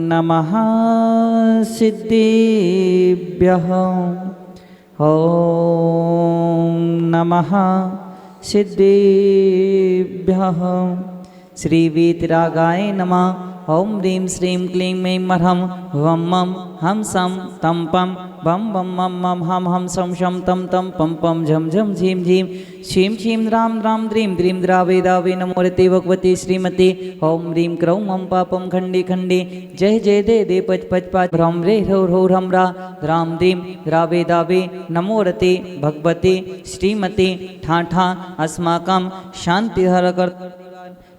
नमः सिद्धिभ्यः। ॐ नमः सिद्धिभ्यः। श्री वीतरागाय नमः। ॐ ह्रीं श्रीं क्लीं ऐं मह्रं वं मं हम सं तं पं बं बं मं मं हम हम सं शं तं तं पं पं झं झं झीं झीं क्षीं क्षीं द्रां द्रां द्रीं द्रीं द्रावे दावे नमोरते भगवती श्रीमती। ॐ ह्रीं क्रौं मं पापं खण्डे खण्डे जय जय दे दे पच पच पाच भ्रं रे ह्रौ ह्रौ ह्रं रा द्रां द्रीं द्रावे दावे नमोरते भगवती श्रीमती। ठा ठा अस्माकं शांतिहरकर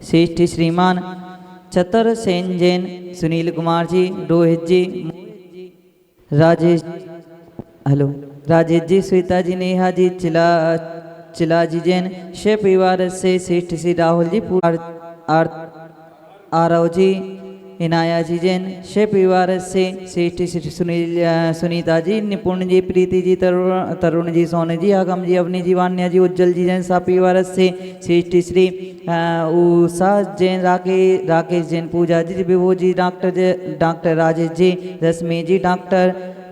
श्रेष्ठ श्रीमान चतर सेन जैन, सुनील कुमार जी, रोहित जी, राजेश, हेलो राजेश जी, श्वेता जी, नेहा जी, चिला जी जैन, शे परिवार से श्रेष्ठ श्री राहुल जी, आरव जी, इनाया जी जैन, शे परिवार से श्रेष्ठ श्री सुनीता जी, निपुण जी, प्रीति जी, तरुण जी, सोने जी, आगम जी, अवनी जी, वान्या जी, उज्जवल जी जैन, सा परिवार से श्रेष्ठ श्री उषा जैन, राकेश जैन, पूजा जी, विभू जी, डॉक्टर राजेश जी, रश्मि जी, डॉक्टर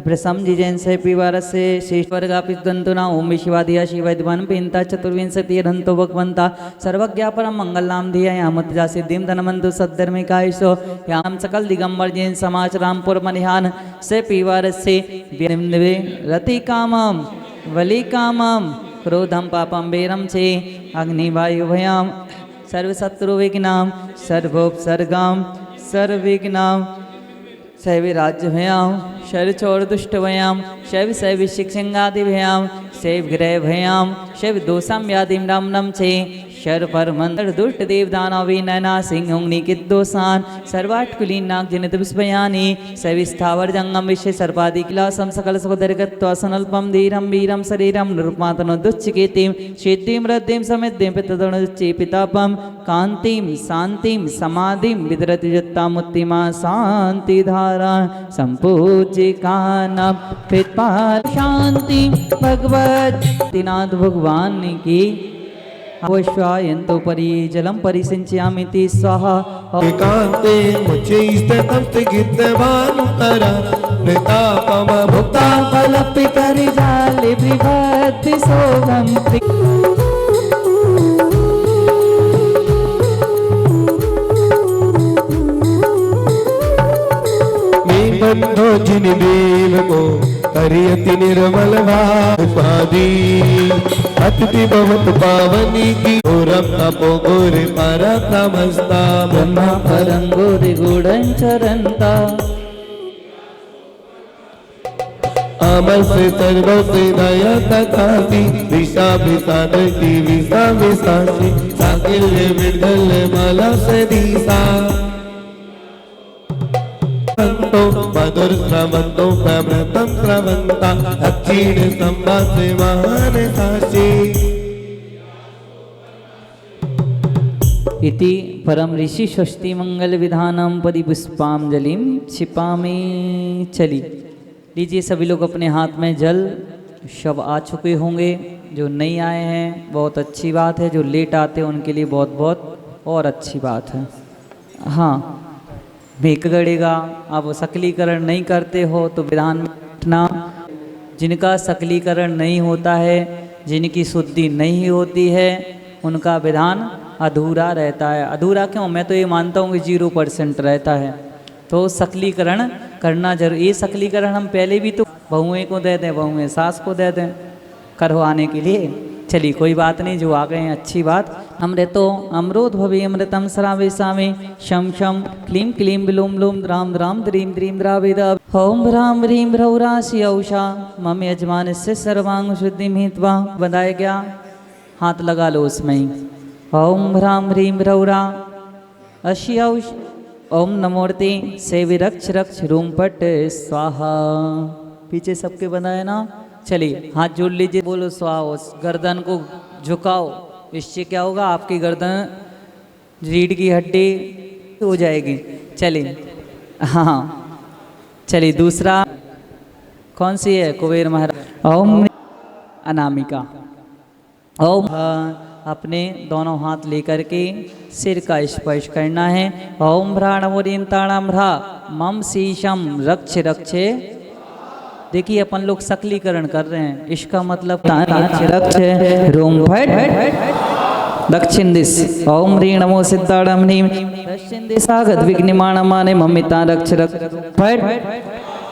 प्रसम जी जैन से परिवार से श्रेष्ठ वर्गापित दंतुना ओम विश्वादिया शिवैद्वान पेन्ता चतुर्विंशति धंतो भगवंता सर्वज्ञा परम मंगल नाम धिया यामत जा सिद्धिम धनमंतु सद्धर्मिकायसो याम सकल दिगंबर जैन समाज रामपुर मनिहान से परिवार से रति कामम वली कामम क्रोधम पापम बेरम से अग्निवायु भयाम सर्वशत्रु विघ्नाम सर्वोपसर्गाम सर्वविघ्नाम शैव राज्य भयाम शैव चौर दुष्ट भयाम शैव शैव शिक्षंगादि भयाम शैव ग्रह भयाम शैव दोषम व्याधिम रामनम छे शर पर मंत्र दुष्ट देव दानवी नैना सिंह निकित दोषान सर्वाटकुलीन नाग जनित विस्मयानी शैव स्थावर जंगम विषय सर्पादि किलासम सकल सुखदर्गत्वासनल्पम धीरम वीरम शरीरम निरुपमातनो दुच्चिकेतिम सिद्धिम रद्धिम समिद्धिम पितदनुच्चेपितापम कांतिम शांतिम समाधिम विदरति जत्तामुत्तिमा शांति धारा संपूजिकानां पितपाल शांति भगवतीनाथ भगवान की अवश्वायन्तो परि जलम परिसिंचयामिति स्वाहा। एकान्ते मुचे स्थितं स्थितवानुतरा प्रतापम भुक्ता फलपितरिजाले विभक्ति सोगम बंधो जिन देव को करियति निर्मल भादी अतिथि भवत पावनी की घोरम तपो घोरे पराक्रमस्ता ब्रह्मा परंगोरि गूढ़ंचरंता अमर से सर्व से दया तथाति दिशा विसा दृष्टि विसा विसाशी साकिल्य विदल माला से दिशा मधुर श्रवंतो प्रमृतम श्रवंता अक्षीण संवासे महान साक्षी इति परम ऋषि षष्ठी मंगल विधानम परिपुष्पांजलिम क्षिपामि चली। लीजिए सभी लोग अपने हाथ में जल। सब आ चुके होंगे, जो नहीं आए हैं बहुत अच्छी बात है, जो लेट आते हैं उनके लिए बहुत बहुत और अच्छी बात है। हाँ, मेक गड़ेगा। आप सकलीकरण नहीं करते हो तो विधान में बैठना। जिनका सकलीकरण नहीं होता है, जिनकी शुद्धि नहीं होती है, उनका विधान अधूरा रहता है। अधूरा क्यों? मैं तो ये मानता हूँ कि 0% रहता है। तो सकलीकरण करना जरूर। ये सकलीकरण हम पहले भी तो बहुएँ को दे दें, बहुएँ सास को दे दें करवाने के लिए। चलिए कोई बात नहीं, जो आ गए हैं अच्छी बात। अमृतो अमृत भवे अमृतम सरावेशामि शम शम क्लीं क्लीं विलोम लोम द्राम द्राम द्रीम द्रीम द्रावेद। ओम ह्राम ह्रीं ह्रौरासि औषा मम यजमानस्य सर्वांग शुद्धि हित्वा। बताया गया, हाथ लगा लो उसमें ही। ओम ह्राम ह्रीं ह्रौरा अशि औष। ओम नमोर्ते सेवि रक्ष रक्ष रूम पट स्वाहा। पीछे सबके बनाए ना। चलिए हाथ जोड़ लीजिए, बोलो स्वाहा। गर्दन को झुकाओ, इससे क्या होगा? आपकी गर्दन रीढ़ की हड्डी हो जाएगी। चलिए हाँ, चलिए दूसरा कौन सी है? कुबेर महाराज। ओम अनामिका। ओम अपने दोनों हाथ लेकर के सिर का स्पर्श करना है। ओम भ्राणमोरिंताणम भ्रा मम शीशम रक्ष रक्षे। देखिए अपन लोग सकलीकरण कर रहे हैं, इसका मतलब रोम फट दक्षिण दिश। ओम ह्रीं नमो सिद्धाणम ह्रीं दक्षिण दिशागत विघ्निमाणमाने ममिता रक्ष रक्ष फट।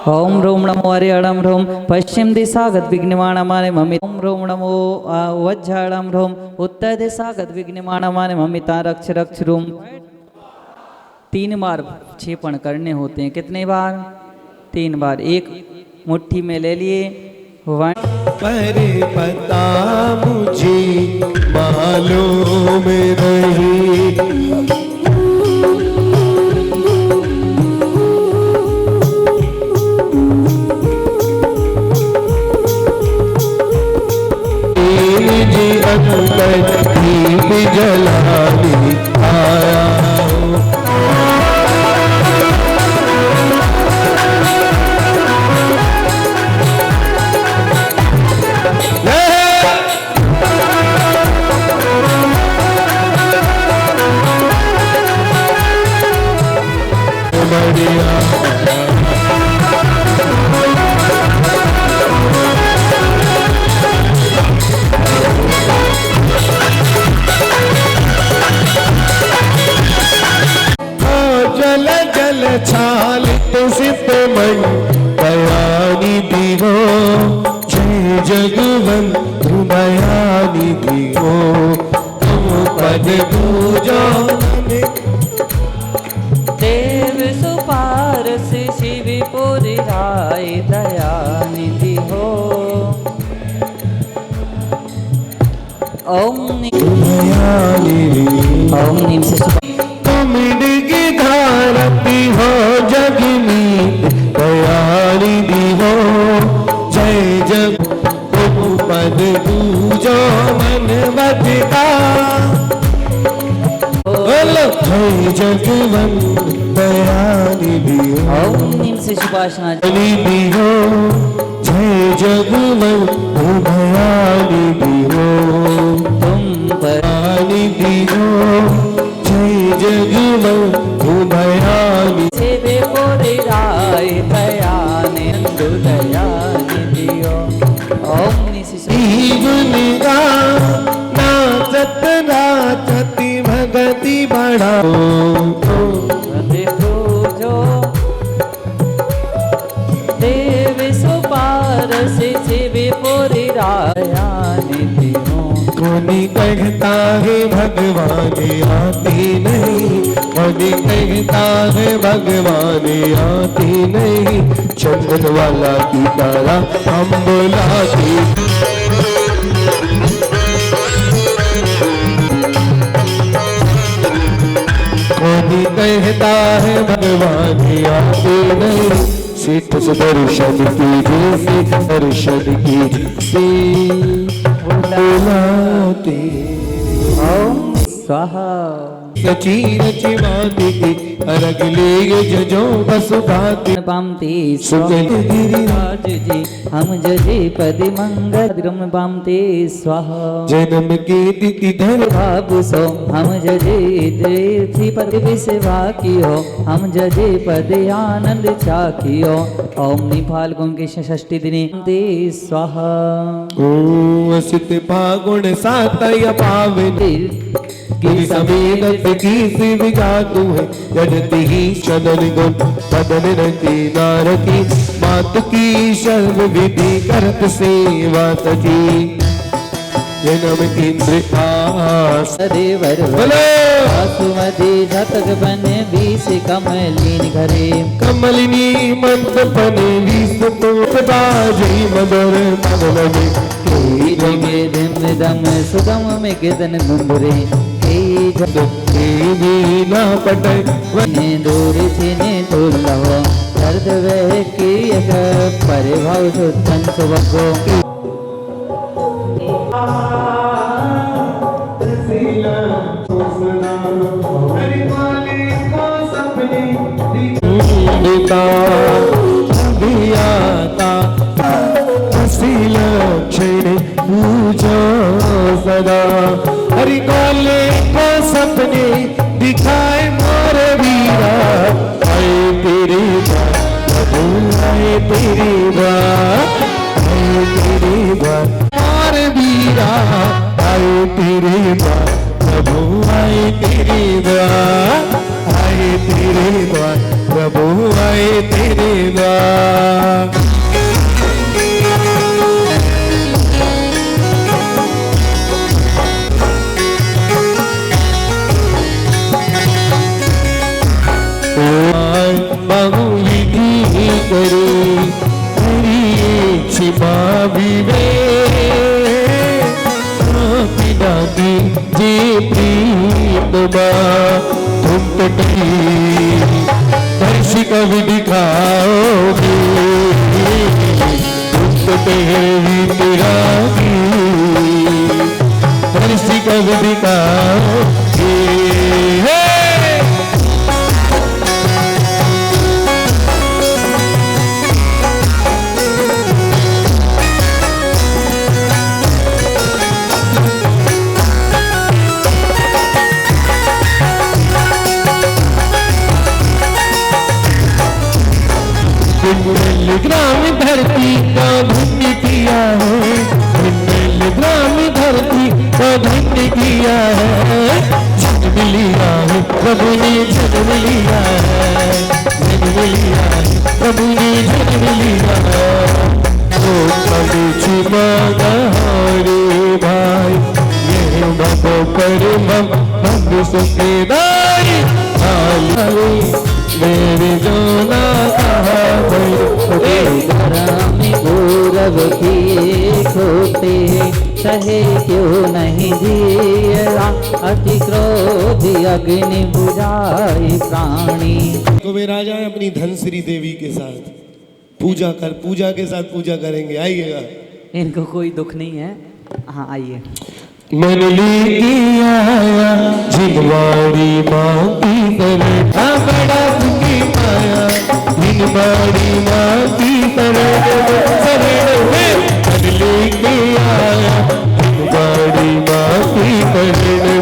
ओम रोम नमो हरिहरम रोम पश्चिम दिशागत विघ्निमाणमाने ममिता। ओम रोम नमो वज्रहरम रोम उत्तर दिशागत विघ्निमाणमाने ममिता रक्ष रक्ष रोम। 3 बार क्षेपण करने होते हैं। कितने बार? 3 बार। एक मुट्ठी में ले लिए। पर पता मुझे मालूम नहीं, जी अंदर दीप जलाने आया। जल जल छालित सिप मन दयानी दिहो जय जगवंत दयानी दिहो। तुम पद पूजो देव सुपारस शिव पुरी राय दयानिधि हो। ओम नीम से की धारती हो जगमीत दयानिधि हो जय जग। तुम पद पूजो मन बदका जय जगवंत दयानिधि हो। ओम नीम से सुभाषणा निधि हो जय जगवंत दयानिधि हो। तुम पर निधि हो जय जगवंत दयानिधि। शिव पुरी राय दयानिधि दयानिधि हो। ओम नीम से जीवनिगा नाचत नाचती भगति बढ़ाओ। पूजो देव सुपारस शिव पुरी रायानिधि हो। कोनी कहता है भगवान आती नहीं, कोनी कहता है भगवान आती नहीं। चंदन वाला की तारा हम बुलाती। कोनी कहता है भगवान आते नहीं। सिद्ध सुदर्शन की दर्शन की बुलाते। ओम स्वाहा। सची रची माती की अर्घ ले जजो बस भाती पामती सुगत गिरिराज जी हम जजे पद मंगल क्रम पामते स्वाहा जन्म की तिथि धर बाबू सो हम जजे थी पद विसेवा कियो हम जजे पद आनंद चाकियो ओम निफाल्गुन की षष्ठी दिने ते स्वाहा ओ असित फागुण सातय पावनी गिरि समेत की शिविका तू है जडति ही शदन गुण बदन रति नारती मात की सर्व विधि करत सेवा सजी जन्म इंद्र आस देवर बोलो आसुमति जतक बने बीस कमलीन घरे कमलिनी मंद बने विष बाजी मदर मदलनी जगे दिम दम सुगम में गिदन धुंधरे ना पटय वने दूर छिने तुल्हो दर्द वह की एक परिभाव सुतन सुबको क्षण पूजा सदा हरि काले को सपने दिखाए मोर वीरा आए तेरी बात आए तेरी बात आए तेरी बात मोर वीरा आए तेरी बात प्रभु आए तेरी बात आए तेरी बात प्रभु आए तेरी बात बहुविधि करो छिपा विवे पिता की जे प्रीतमा तुम तटी दर्शिक विधि खाओगे तुम तटी तेरा की दर्शिक विधि खाओगे ग्राम धरती का धन्य किया है ग्राम धरती का धन्य किया है जन्म लिया है प्रभु ने जन्म लिया है जन्म लिया है प्रभु ने जन्म लिया है ओ कभी छुपाना रे भाई ये बाबो पर हम सुखेदाई मेरे जोना कहा गौरव किए खोते सहे क्यों नहीं जिया अति क्रोध अग्नि बुझाई प्राणी तो वे राजा है अपनी धनश्री देवी के साथ पूजा के साथ पूजा करेंगे आइएगा इनको कोई दुख नहीं है हाँ आइए मन लेके आया जिनवाड़ी माँ की तरह बड़ा सुखी पाया जिनवाड़ी माँ की तरह मन लेके आया जिनवाड़ी माँ की तरह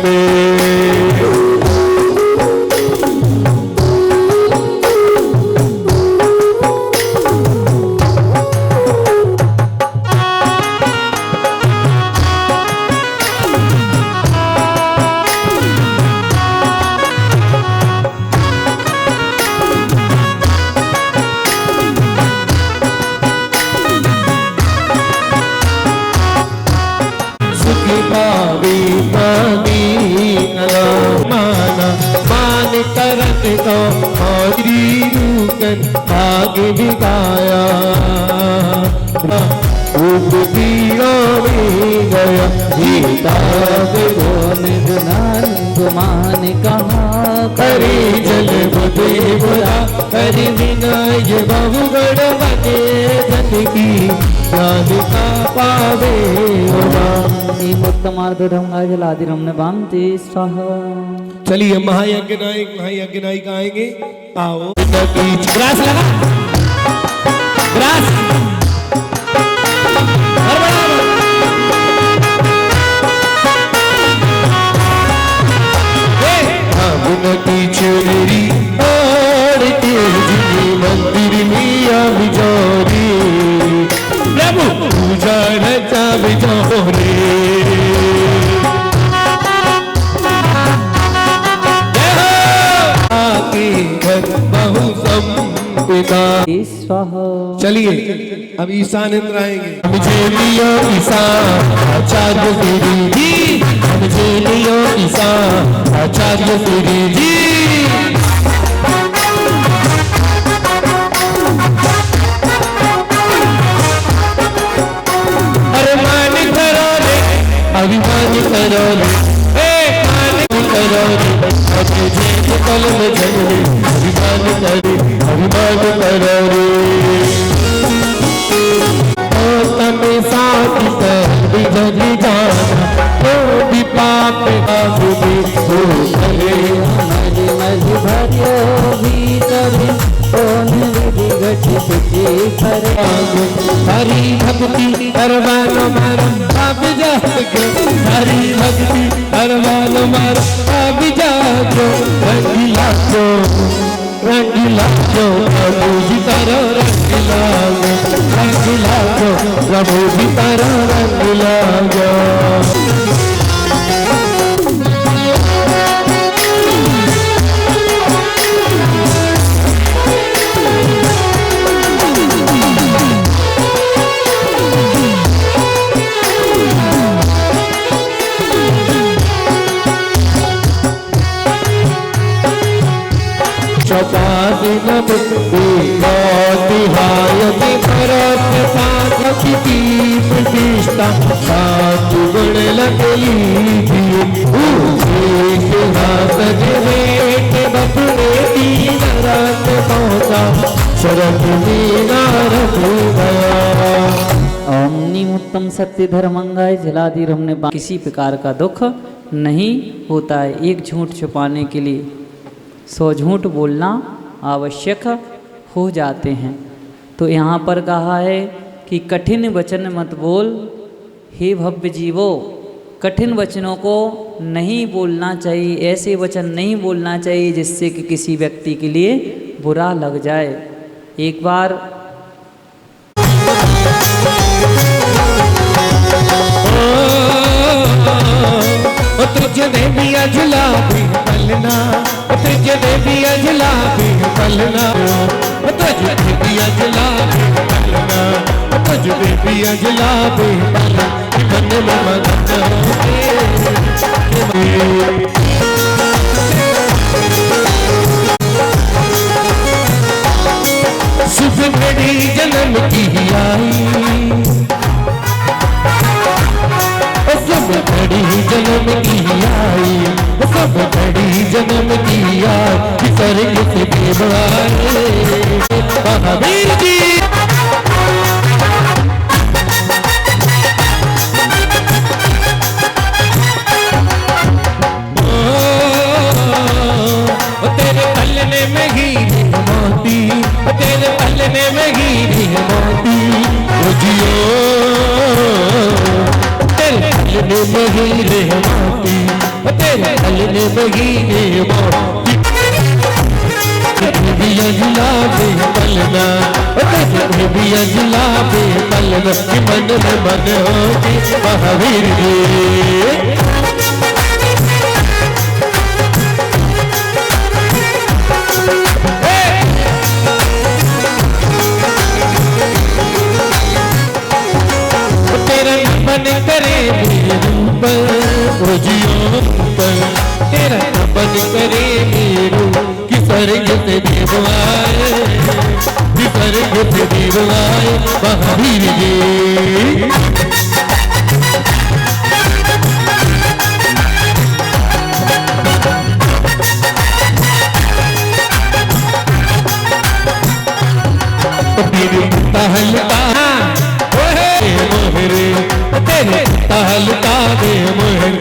में तो हाजरी रूकन आगे बिताया रूप दिया में गया गीता गोन हनुमान कहा करे जल बुद्धि बुरा कर बिना ये बहु बड़ बने जन की राधिका पावे उत्तमार्धम जलादिरम भांति स्वाहा। चलिए महायज्ञ नायक आएंगे। आओ ग्रास लगा ग्रास की चुनरी और तेजी मंदिर मिया बिजोरी प्रभु पूजा रचा बिजोरी आके घर बहु संपिता स्वाहा। चलिए अब ईशान इंद्र आएंगे। मुझे लियो ईशान आचार्य तेरी जी, मुझे लियो ईशान आचार्य तेरी जी। अरमान करो रे अभिमान करो रे मान करो रे अपने जेब कल में जले अभिमान करे अभिमान करो रे तमे साथ बिजली जाना तो भी पाप आगे हो करे हमारी मज भरियो भीतर कौन विधि घटित करे हरी भक्ति करवानो मारो अब जागो हरी भक्ति करवानो मारो अब जागो रंगीला जो प्रभु जी तारा रंगीला जो प्रभु जी तारा रंगीला जो प्रतिष्ठा सात गुण लगली थी बपने तीन रात पहुँचा शरद मीना रख गया। ओमनी उत्तम सत्य धर्मंगाय जलादि हमने किसी प्रकार का दुख नहीं होता है। एक झूठ छुपाने के लिए 100 झूठ बोलना आवश्यक हो जाते हैं। तो यहाँ पर कहा है कि कठिन वचन मत बोल हे भव्य जीवो, कठिन वचनों को नहीं बोलना चाहिए। ऐसे वचन नहीं बोलना चाहिए जिससे कि किसी व्यक्ति के लिए बुरा लग जाए। एक बार तुझे देविया जुलाबी पलना तुझे देविया जुलाबी पलना तुझे देविया जुलाबी पलना तुझे देविया जुलाबी पलना मन में मगन शुभ घड़ी जन्म की आई सब घड़ी जन्म की आई सब घड़ी जन्म की आई स्वर्ग से देव आए महावीर जी। तेरे पलने में हीरे मोती तेरे पलने में हीरे मोती जियो तेरे हीरे मोती तेरे पलने में हीरे मोती बिया जुलाबे पलना तेरे बिया जुलाबे पलना मन में मन होगी महावीर जी। मन करे मेरे ऊपर जियो पर तेरा मन करे मेरू कि स्वर्ग से देव आए कि स्वर्ग से देव आए महावीर जी। मोहन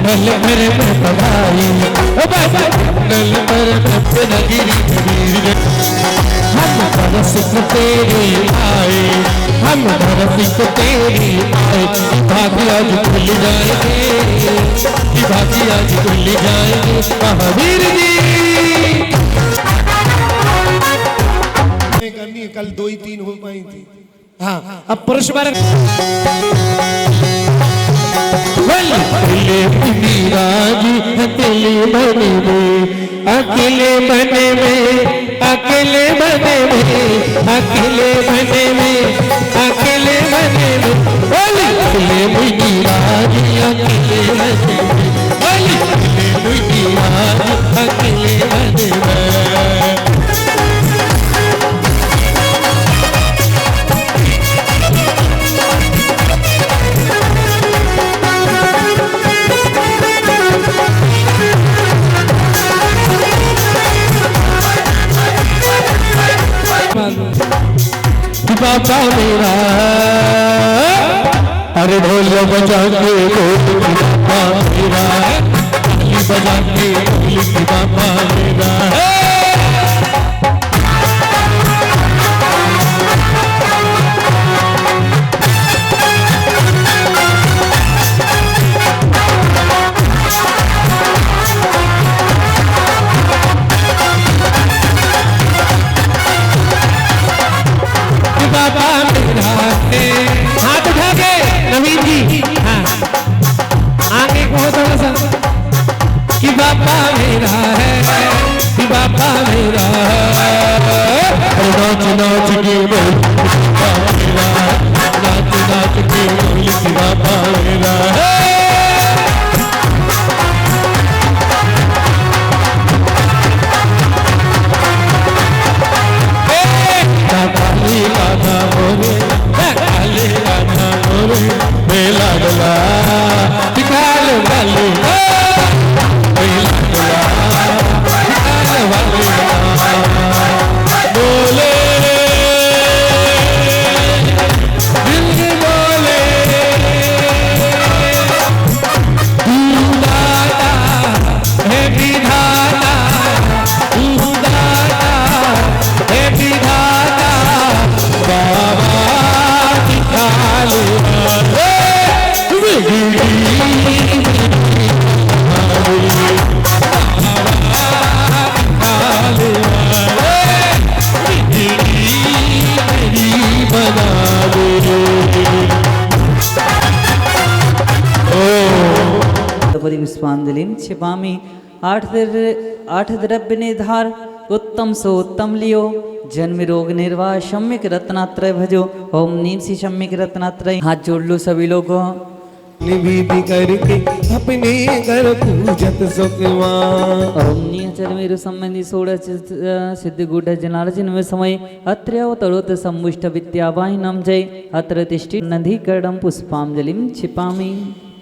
नल पर में पढ़ाई नल पर में नगिरी कबीर हम बरस तेरे आए हम बरस तेरे आए भागी आज खुल जाएंगे भागी आज खुल जाएंगे महावीर जी करनी है, कल 2 ही 3 हो पाई थी। हाँ अब पुरुष वर्ग अकेले बने में अकेले बने में अकेले बने में अकेले बने में अकेले बने में अकेले मुझी राजी अकेले बने में अकेले मुझी राजी अकेले बने में बाबा मेरा अरे ढोल बजा के ढोल बाबा मेरा ताली बजा के ढोल बाबा मेरा बाबा मेरा हाथ उठा के नवीन जी हाँ आगे को थोड़ा सा कि बाबा मेरा है कि बाबा मेरा नाच नाच के बोल बाबा मेरा नाच नाच के बोल कि बाबा मेरा काली राधा मोरे काली राधा मोरे मेला गला निकाल वाले मेला गला निकाल वाले बोले दिल बोले तू दाता है विधाता तू दाता है विधाता बाबा निकाले बना परि पुष्पांजलिं क्षिपामि। 8 द्रव्य निर्धार उत्तम सो उत्तम लियो जन्म रोग निर्वाह सम्यक रत्नात्रय भजो ओम नीम सी सम्यक रत्नात्रय। हाथ जोड़ लो सभी लोगों निविधि करके अपने घर पूजत सुखवा ओम निचर मेरु संबंधी सोड़ सिद्ध गुड जनार्जन में समय अत्र अवतरोत सम्मुष्ट विद्यावाहिनम जय अत्र तिष्ठि नदीकरणं पुष्पांजलिं क्षिपामि।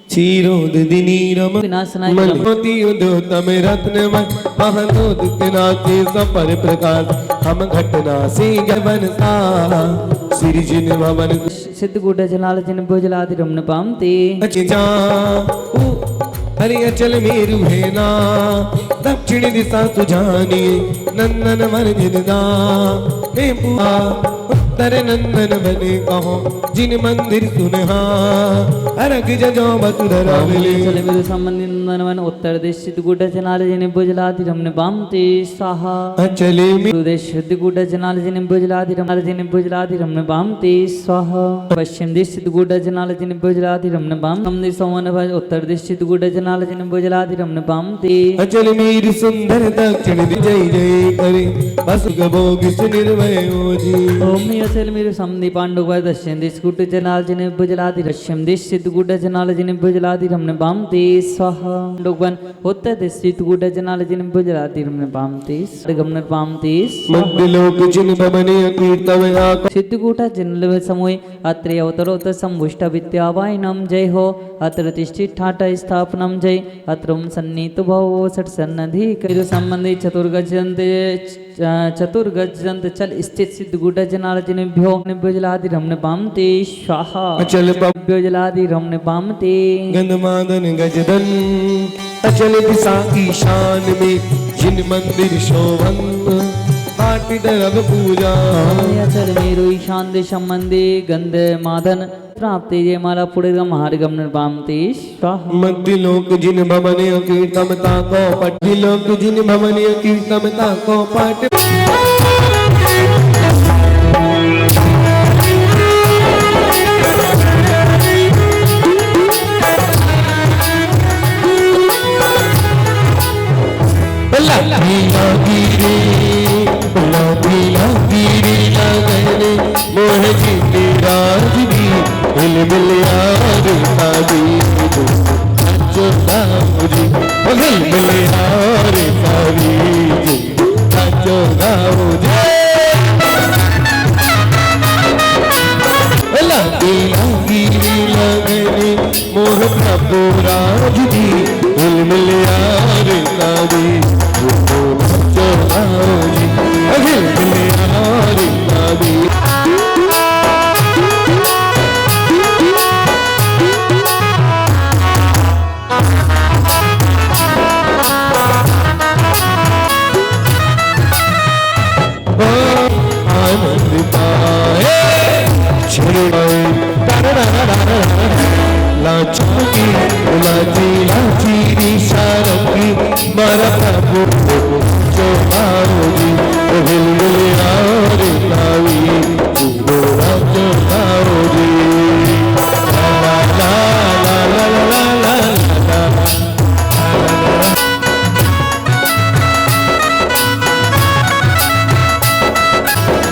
क्षीरोदधिनीरम विनाशनाय मनोति उद्योतम रत्नमय महनोदितनाथे संपर प्रकाश हम घटना से गवन सा सिरजिन भवन सिद्ध गुड जनाल जिन भुजलादि रमन पामते अचिजा हरि अचल मेरु है ना दक्षिण दिशा सुजानी नंदन वन जिनदा हे पुआ उत्तर नंदन बने कहो जिन मंदिर सुनहा अरग जजो मधुर मिले चले मेरु संबंधी नंदनवन उत्तर देश सिद्ध गुड जनाल जिन भुजलादि रमन पामते स्वाहा। अचले पूर्व देश सिद्ध गुड जनाल जिन भुजलादि रमन पामते स्वाहा। पश्चिम देश सिद्ध गुड जनाल जिन भुजलादि रमन पाम हमने सोमन भज उत्तर देश सिद्ध गुड जनाल जिन भुजलादि रमन पामते अचल मेरी सुंदर दक्षिण जय जय करे बस गभोग सुनिर्भय हो जी ओम अचल मेरु समदि पांडव दक्षिण देश गुड जनाल जिन भुजलादि पश्चिम देश सिद्ध गुड जनाल जिन भुजलादि रमन पामते स्वाहा। लोगन उत्तर देश सिद्ध गुड जनाल जिन भुजलादि रमन पामते गमन पामते मध्य लोक जिन भवने कीर्तवया सिद्ध गुड जन समूह अत्र अवतरोत संभुष्ट विद्यावाहिनम जय हो अत्र तिष्ठिठाट स्थापनम जय अत्र सन्नीत भव षट सन्नधि संबंधी चतुर्गजंत चल स्थित सिद्ध गुड जनाल जिनेभ्यो निभ्योजलादि रमण पामते स्वाहा अचल निभ्योजलादि रमण पामते गंधमादन गजदन अचल दिशा ईशान में जिन मंदिर शोभन पाठ दरब पूजा अचल मेरो ईशान देशम मंदे गंध मादन प्राप्त जय माला पुड़े महारगम निर्पामते स्वाहा मध्य लोक जिन भवन कीर्तमता को पट लोक जिन भवन कीर्तमता को पट मोह जी राज भी हिल मिल यार ताजी जो मुझे हिल मिल यार ताजी जो मुझे लगने मोह प्रभु राज भी हिल मिल यार ताजी जो हिल मिल यार ताजी लाची सारंगी मारा प्रभु जो जी हिल मिल यार तावी जो जी ला ला ला ला ला ला ला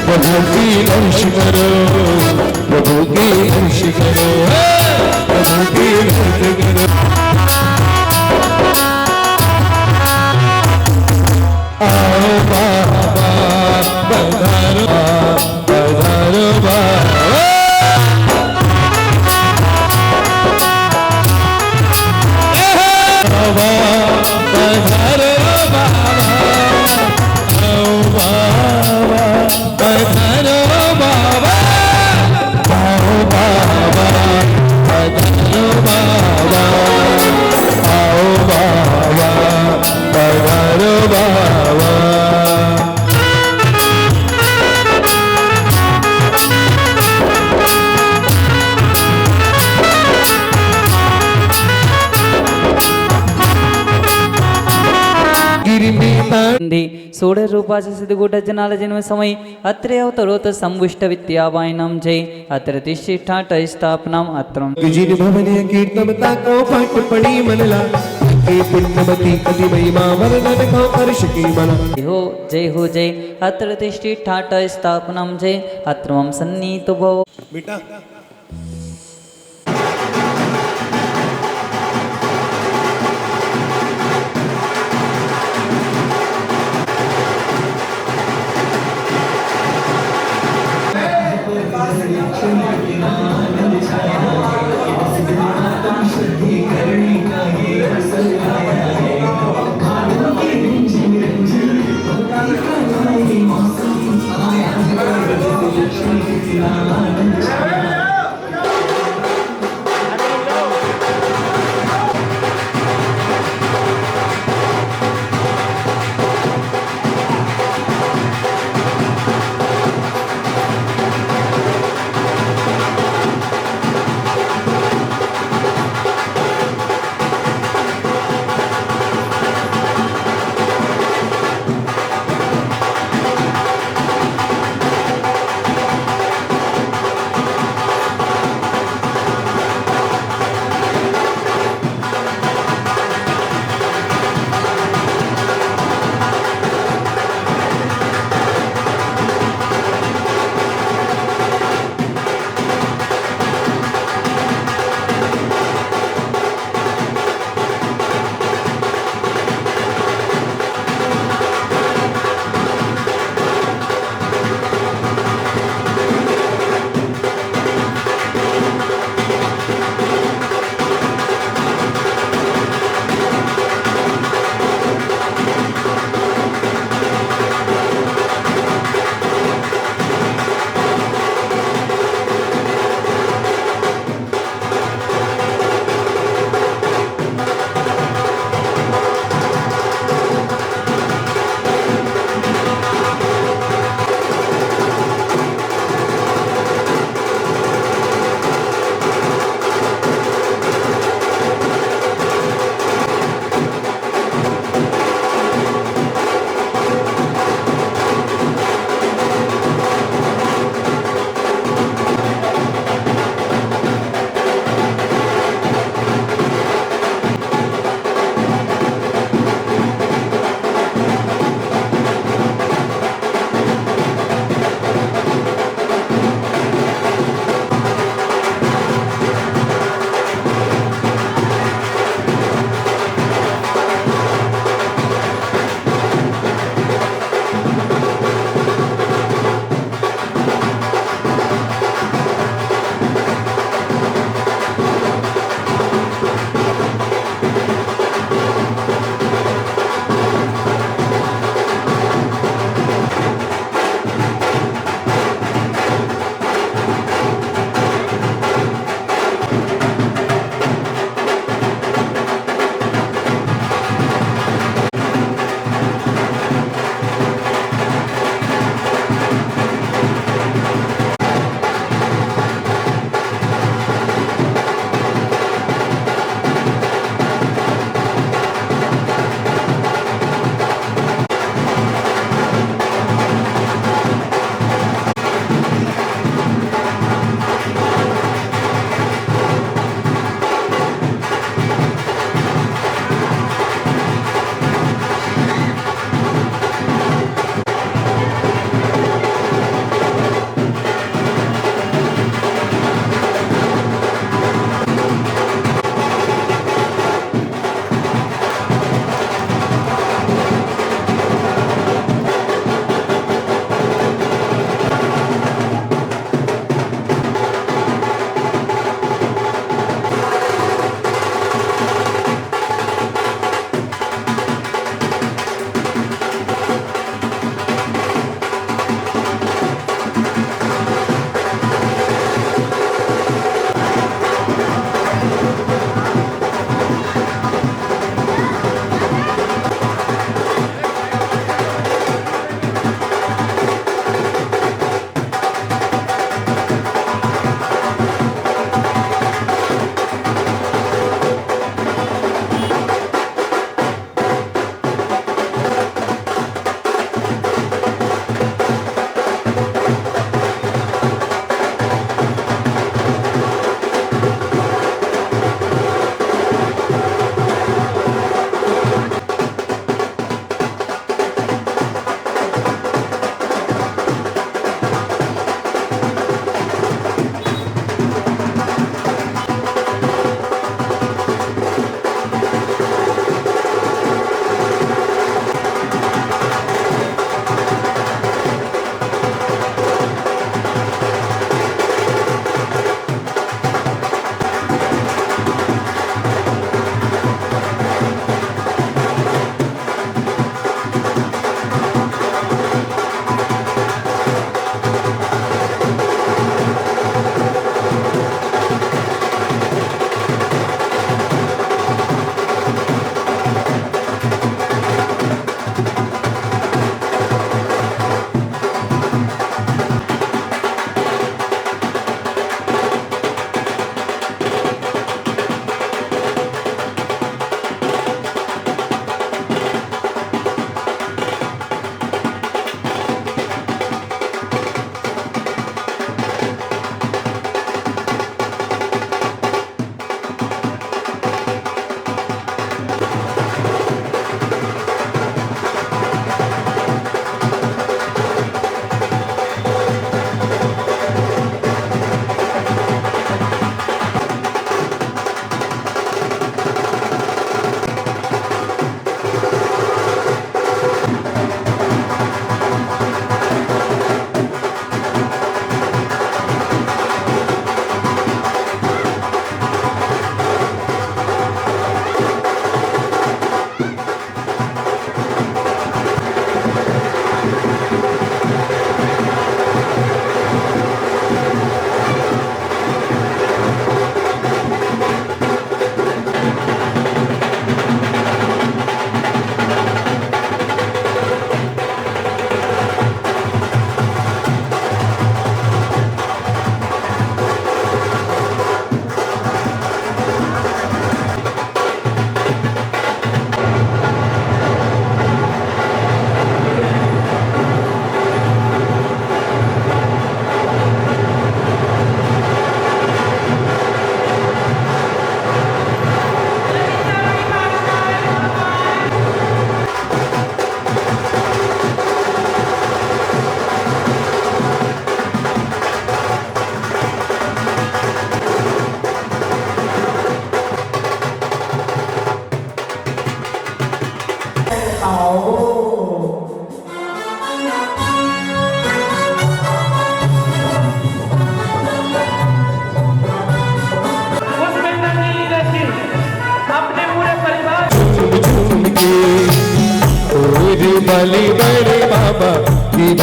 प्रभु की दर्श करो प्रभु की दर्श करो प्रभु की दर्श करो आओ बाबा पधारो पधारो बाबा पधारो बाबा आओ बाबा पधारो बाबा आओ बाबा पधारो बाबा आओ बाबा पधारो बाबा सोड़ रूपाच सिद्ध गुड जनाल जन्म समय अत्र अवतरोत संबुष्ट विद्यावायनम जय अत्र तिष्ठिष्ठाट स्थापनम अत्रम जिन भवनीय कीर्तमता को पाठ पड़ी मनला के पुण्यवती कति महिमा वर्णन को कर्ष की मना जय हो जय अत्र तिष्ठिष्ठाट स्थापनम जय अत्रम सन्नीतो भव बेटा Thank you.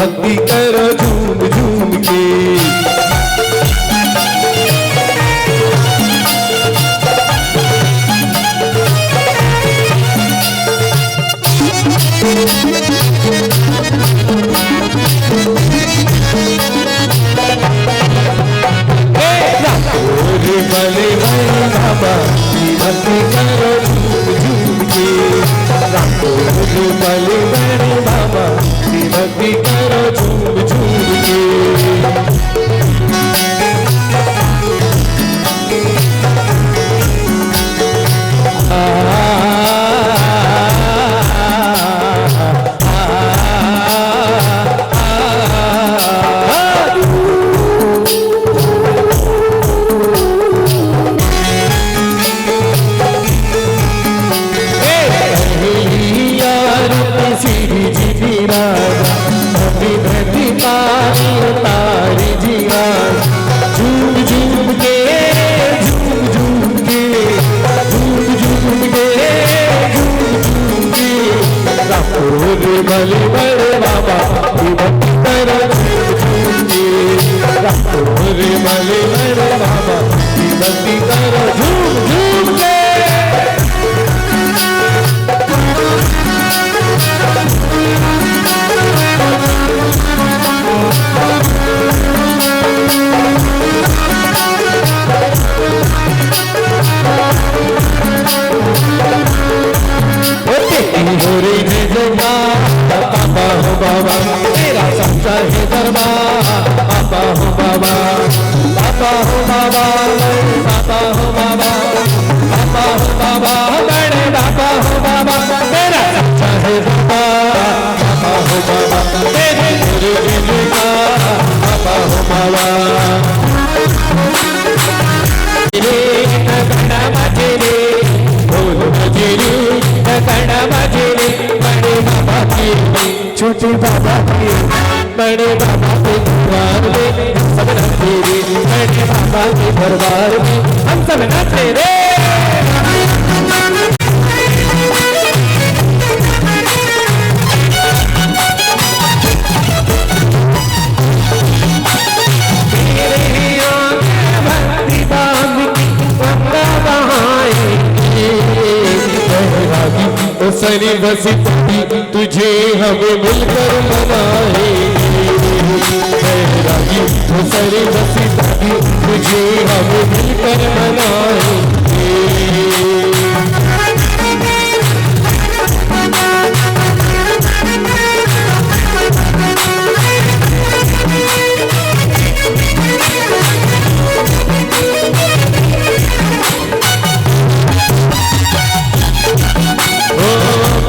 भक्ति करो झूम झूम के। बले बले बाबा की भक्ति करो झूम झूम के। बले बले बाबा की भक्ति करो झूम झूम के। बले बड़े बाबा की भक्ति करो झूम झूम के। बले बड़े बाबा की भक्ति करो झूम झूम के। हो रे बाबा हो बाबा तेरा सच्चा है दरबार। बाबा हो बाबा, बाबा हो बाबा, बाबा हो बाबा, बाबा हो बाबा, बड़े बाबा हो बाबा तेरा सच्चा है दरबार। बाबा हो बाबा तेरे गुरु का बाबा हो बाबा। कड़ा बजेरे ढोल बजेरे कड़ा बजेरे बड़े बाबा के छोटे बाबा के बड़े बाबा के दरबार में सब नाचे रे। बड़े बाबा के दरबार में हम सब नाचे रे। सरी बसी तुझे हमें मिलकर मनाएंगे। सरी बसी तुझे हमें मिलकर मनाएंगे।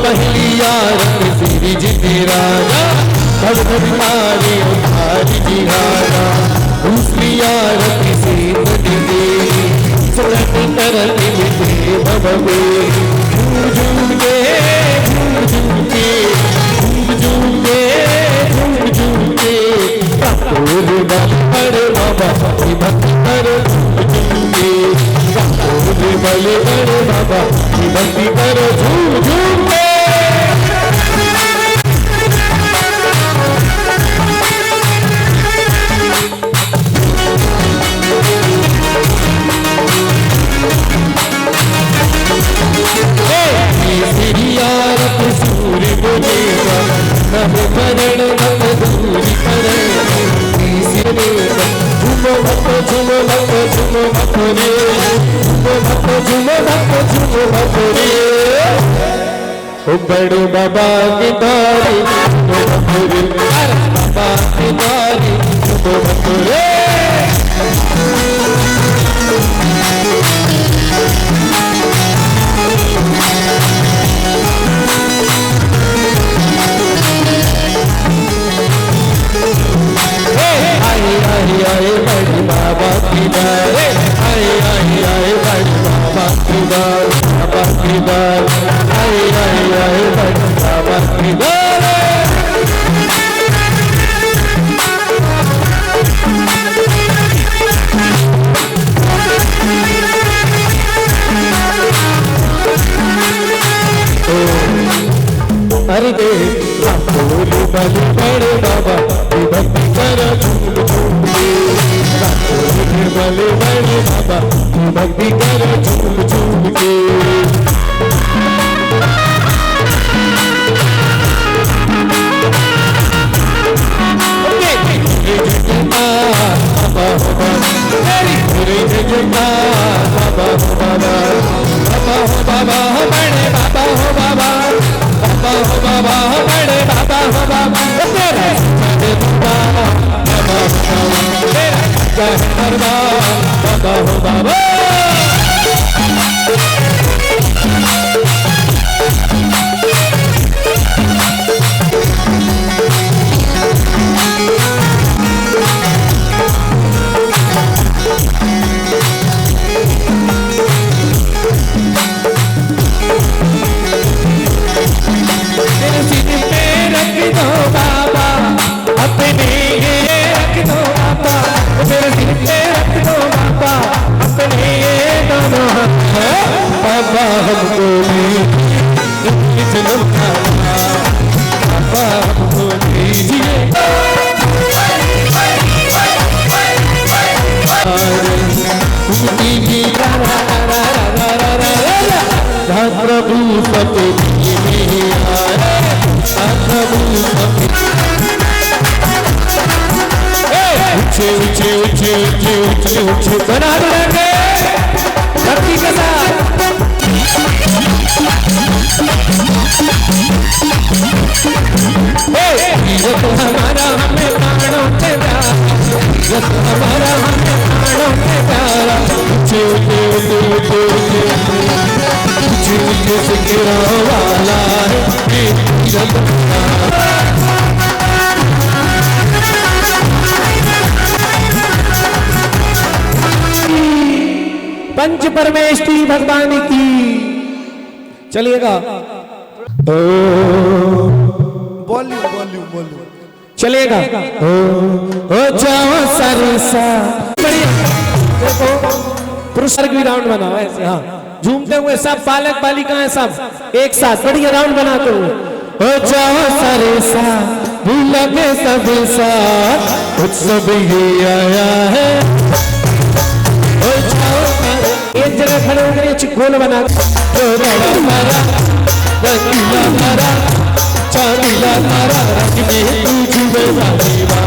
पहली यार तेरी जी राजा भग भग मारे उधारी जी राजा। दूसरी यार किसी नदी सुलग तरल मिले बबे। झूम झूम के झूम झूम के झूम झूम के झूम झूम के। बड़े बाबा की भक्ति करो झूम झूम के। बड़े बड़े बाबा की भक्ति करो झूम झूम के। सूर्य बोलेगा नभ भरण नभ दूरी करेगा। झूमो भक्तो झूमो भक्तो झूमो भक्तो रे। झूमो भक्तो झूमो भक्तो झूमो भक्तो रे। ओ बड़े बाबा की दारी झूमो भक्तो रे। बाबा की दारी झूमो भक्तो रे। आए बड़े बाबा की दार। आए बड़े बाबा की दार। बाबा की दार। आए बड़े बाबा की दार। अरे देख बड़े बाबा करो झूम झूम के, बड़े बड़े बाबा भक्ति करो झूम झूम के। बाबा हो बड़े बाबा हो बाबा, बाबा हो बाबा हो बड़े बाबा हो बाबा, तेरे बाबा बाबा हो बाबा, तेरा दरबार बाबा हो बाबा। बाबा हमको जन्म का बाबा हमको दीजिए, प्रभु सत्य ऊंचे ऊंचे ऊंचे ऊंचे ऊंचे ऊंचे बना देंगे धरती के साथ। ये तो हमारा हमें प्राणों से प्यारा, ये तो हमारा हमें प्राणों से प्यारा। ऊंचे ऊंचे ऊंचे ऊंचे ऊंचे ऊंचे ऊंचे से गिरा वाला है पंच परमेश्वरी भगवान की। चलिएगा वॉल्यूम वॉल्यूम वॉल्यूम चलिएगा ओ जाओ सरसा। बढ़िया देखो पुरुष की राउंड बनाओ ऐसे, हाँ झूमते हुए सब बालक बालिकाएं सब एक साथ बढ़िया राउंड बनाते हुए। ओ जाओ सरसा भूल के सब साथ उत्सव ही आया है। ओ जाओ एक जगह खड़े होकर गोल बना मारा रंगीला मारा चांदीला मारा रंग में तुझे वालीवा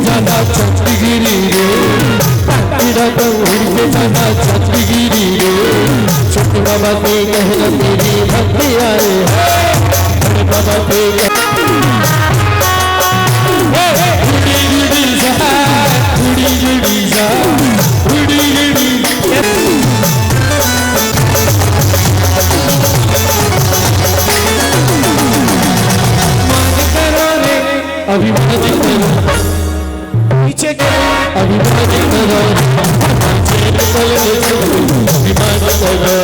जाना छत्तीगिरी रे जाना छत्तीगिरी रे छोटे बाबा के कहना मेरी भक्ति आए बड़े बाबा के अभिमान करो पीछे के अभिमान करो अभिमान करो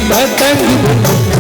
पतंग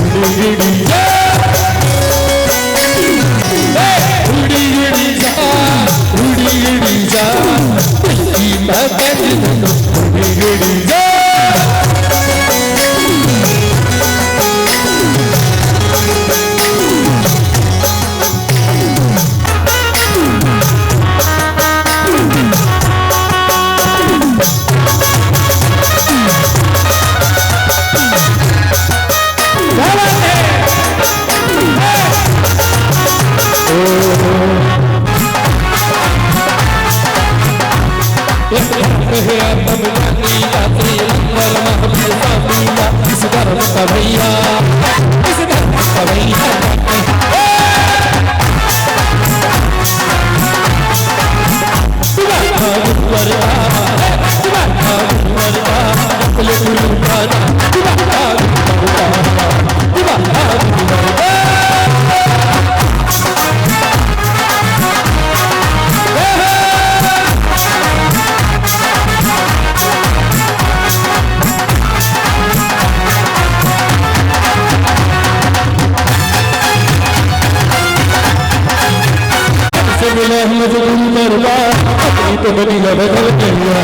से मिला मजबूर दरबार अपनी तो दुनिया बदल गया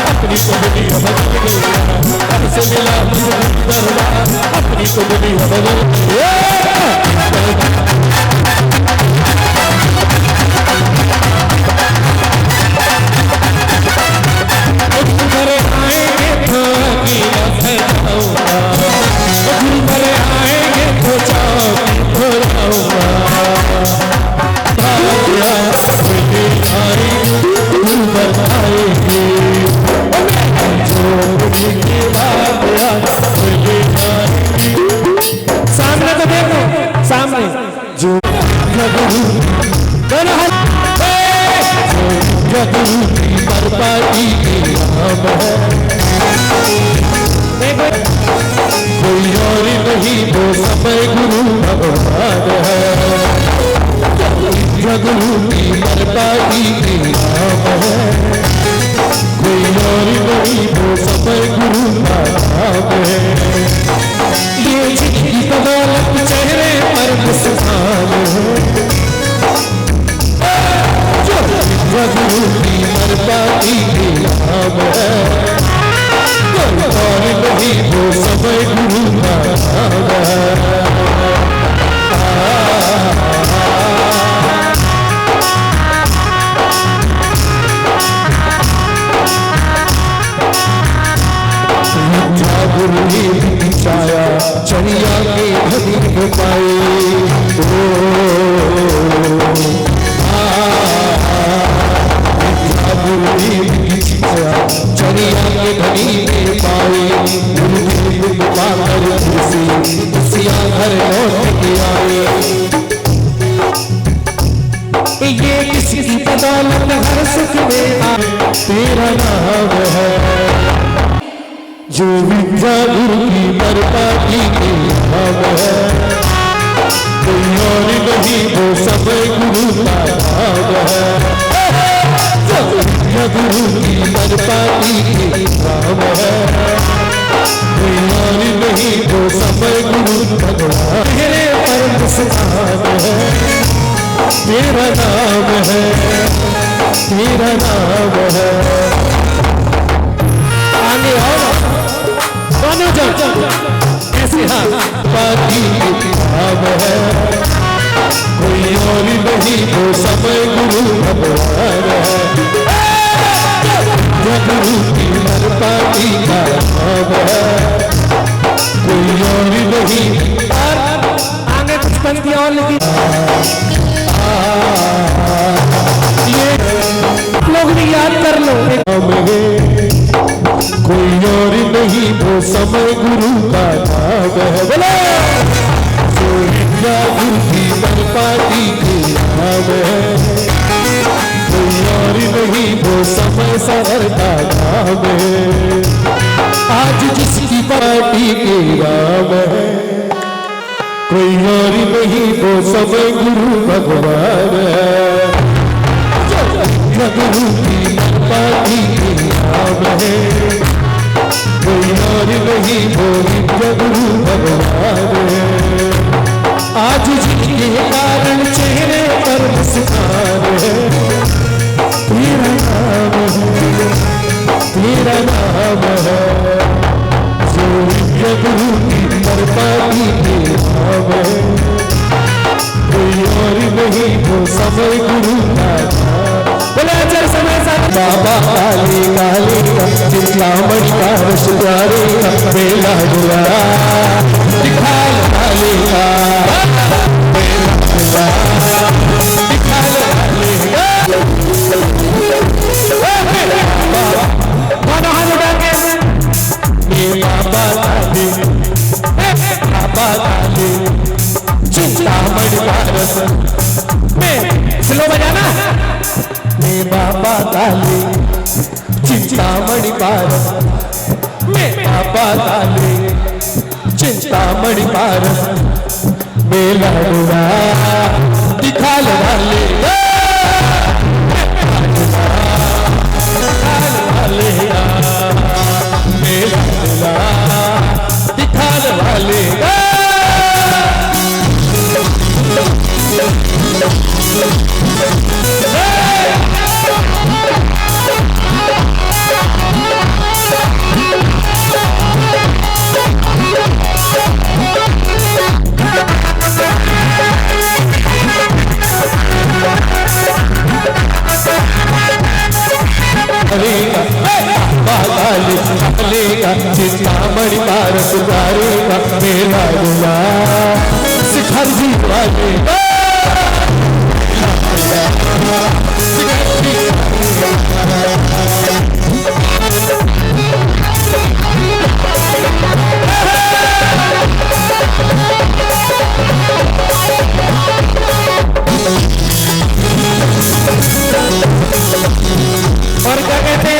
अपनी तो दुनिया बदल गया से मिला दरबार अपनी तो दुनिया बदल गया सामने तो देखो सामने जो बर्बादी की नाम है कोई और नहीं वो समय गुरु भगवान है गुरु की बर्बादी की नाम है कोई और नहीं वो समय गुरु का नाम है ये जिंदगी बदौलत चेहरे पर मुस्कान है गुरु की बर्बादी की नाम है कोई और नहीं वो समय गुरु का नाम है छाया चरिया के धनी हो पाए छाया चरिया के धनी में पाए खुशियाँ घर लौट के आए ये किसी बदौलत हर सुख में आए तेरा नाम है जो विद्या गुरु की बर्बादी की नाम है कोई और नहीं वो समय गुरु का नाम है जो विद्या गुरु की बर्बादी की नाम है कोई और नहीं वो समय गुरु भगवान तेरे पर मुस्कान है तेरा नाम है तेरा नाम है आगे आओ ऐसे बाकी नाम है कोई और नहीं वो समय गुरु भगवान है गुरु की बर्बादी का नाम है कोई और नहीं आगे कुछ पंक्तियां और लिखी ये लोग भी याद कर लो कोई और नहीं वो समय गुरु का नाम है बोलो गुरु की बर्बादी की नाम है कोई और नहीं वो समय सर का नाम है आज जिसकी पार्टी की नाम है कोई और नहीं वो समय गुरु भगवान है गुरु की बर्बादी की नाम है कोई और नहीं वो विद्या गुरु भगवान है आज जिनके कारण चेहरे पर मुस्कान है तेरा नाम है जो विद्या गुरु की बर्बादी की नाम है कोई और नहीं वो समय गुरु का बोले चल समय बाबा काली काली चिंतामणि का रस प्यारे का बेला जुआ दिखाल काली का बेला जुआ दिखाल काली बाबा काली चिंतामणि का रस में स्लो बजाना बाबा काली चिंतामणि पारस में बाबा काली चिंतामणि पारस मेला डुरा दिखाल वाले लाल का चिंतामणि पारस द्वारे का मेरा दुआ शिखर जी वाले और क्या कहते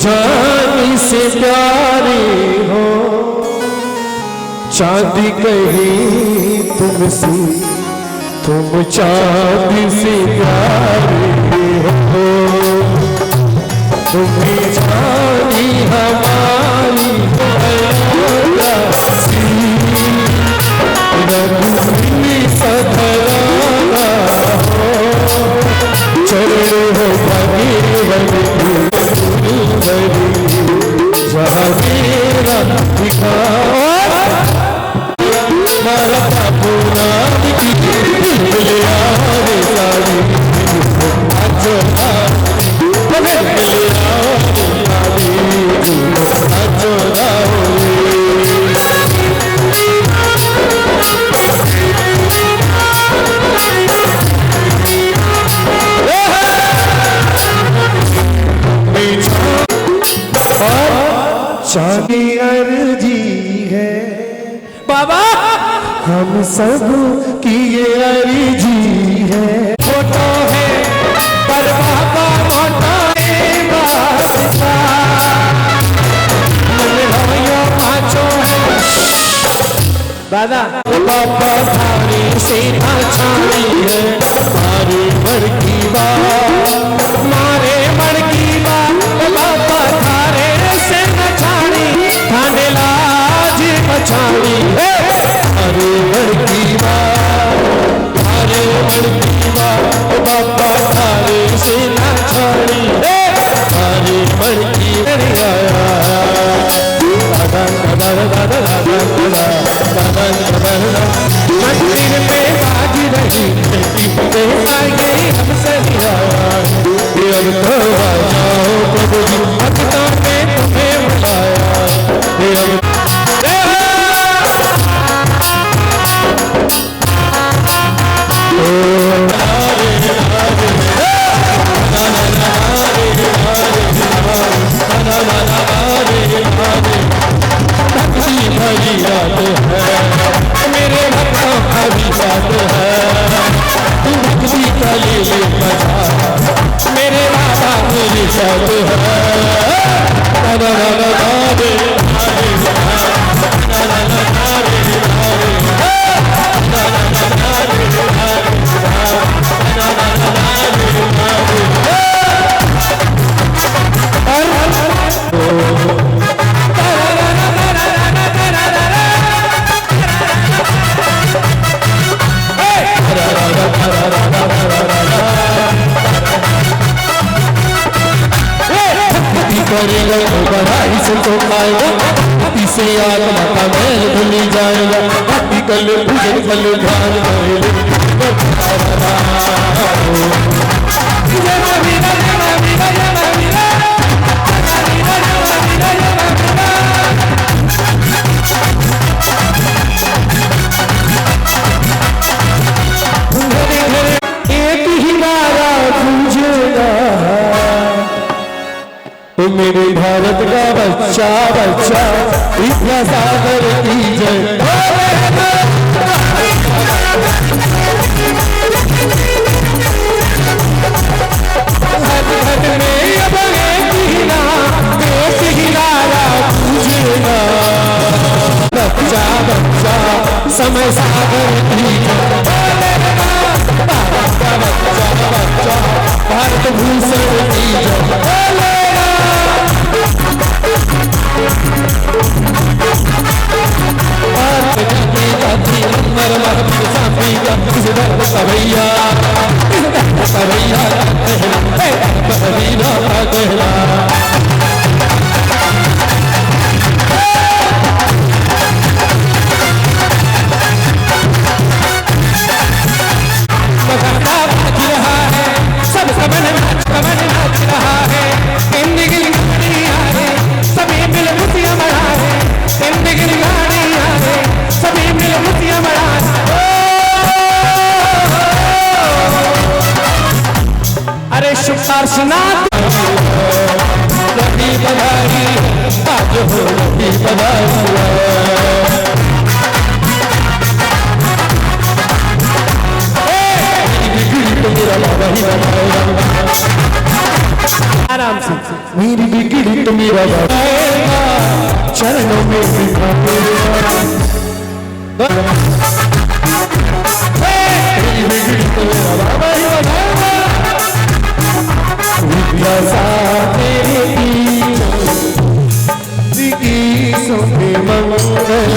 जानी से प्यारे हो चांदी कहीं तुमसे तुम चांदी से प्यारे हो तुम्हें जानी हमारी सधराना हो चलो हो जहाँ मेरा दिखा मारा पूरा ले आवे सारी जो ले चांदी अर्जी है बाबा हम सब की ये अर्जी है फोटो है पर बाबा फोटो है बादशाह माचो है दादा बाबा थारी सेना छानी है मारे मर की बात मारे मर की बात बाबा थारे सेना थाने लाज बचानी अरे लड़की अरे लड़की बाबा थारे से ना छाड़ी अरे लड़की मंदिर में बाज रही हम सरिया तो आ जाओ प्रभु जी भक्तों ने तुम्हें बुलाया मेरे भक्तों का भी बात है तू भक्ति का ले मजा मेरे बाबा मेरी साथ है आत्मा का मैल धुली जाएगा, भक्ति कल भुजन कल ध्यान एक ही नारा गूंजेगा, तो मेरे भारत का बच्चा बच्चा विद्यासागर की जय। बच्चा बच्चा समय सागर की बच्चा भारत भूषण की भैया आराम से मेरी बिगड़ी तो मेरा चरणों में मेरी बिगड़ी तो मेरा बाबा ही विद्या तेरे की सोने मंगल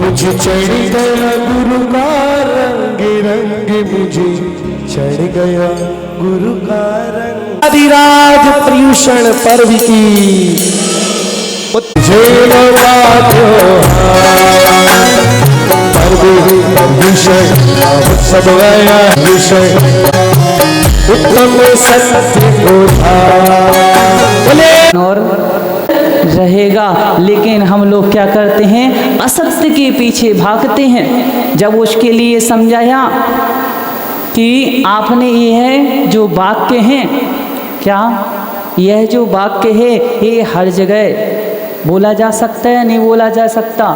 मुझे चढ़ गया गुरु का रंग रंग, मुझे चढ़ गया गुरु का रंग। आदिराज पर्यूषण पर्व की जय पर्यूषण सब गया विषय उत्तम सत्य और रहेगा। लेकिन हम लोग क्या करते हैं, असत्य के पीछे भागते हैं। जब उसके लिए समझाया कि आपने यह जो वाक्य हैं, क्या यह जो वाक्य है ये हर जगह बोला जा सकता है, नहीं बोला जा सकता?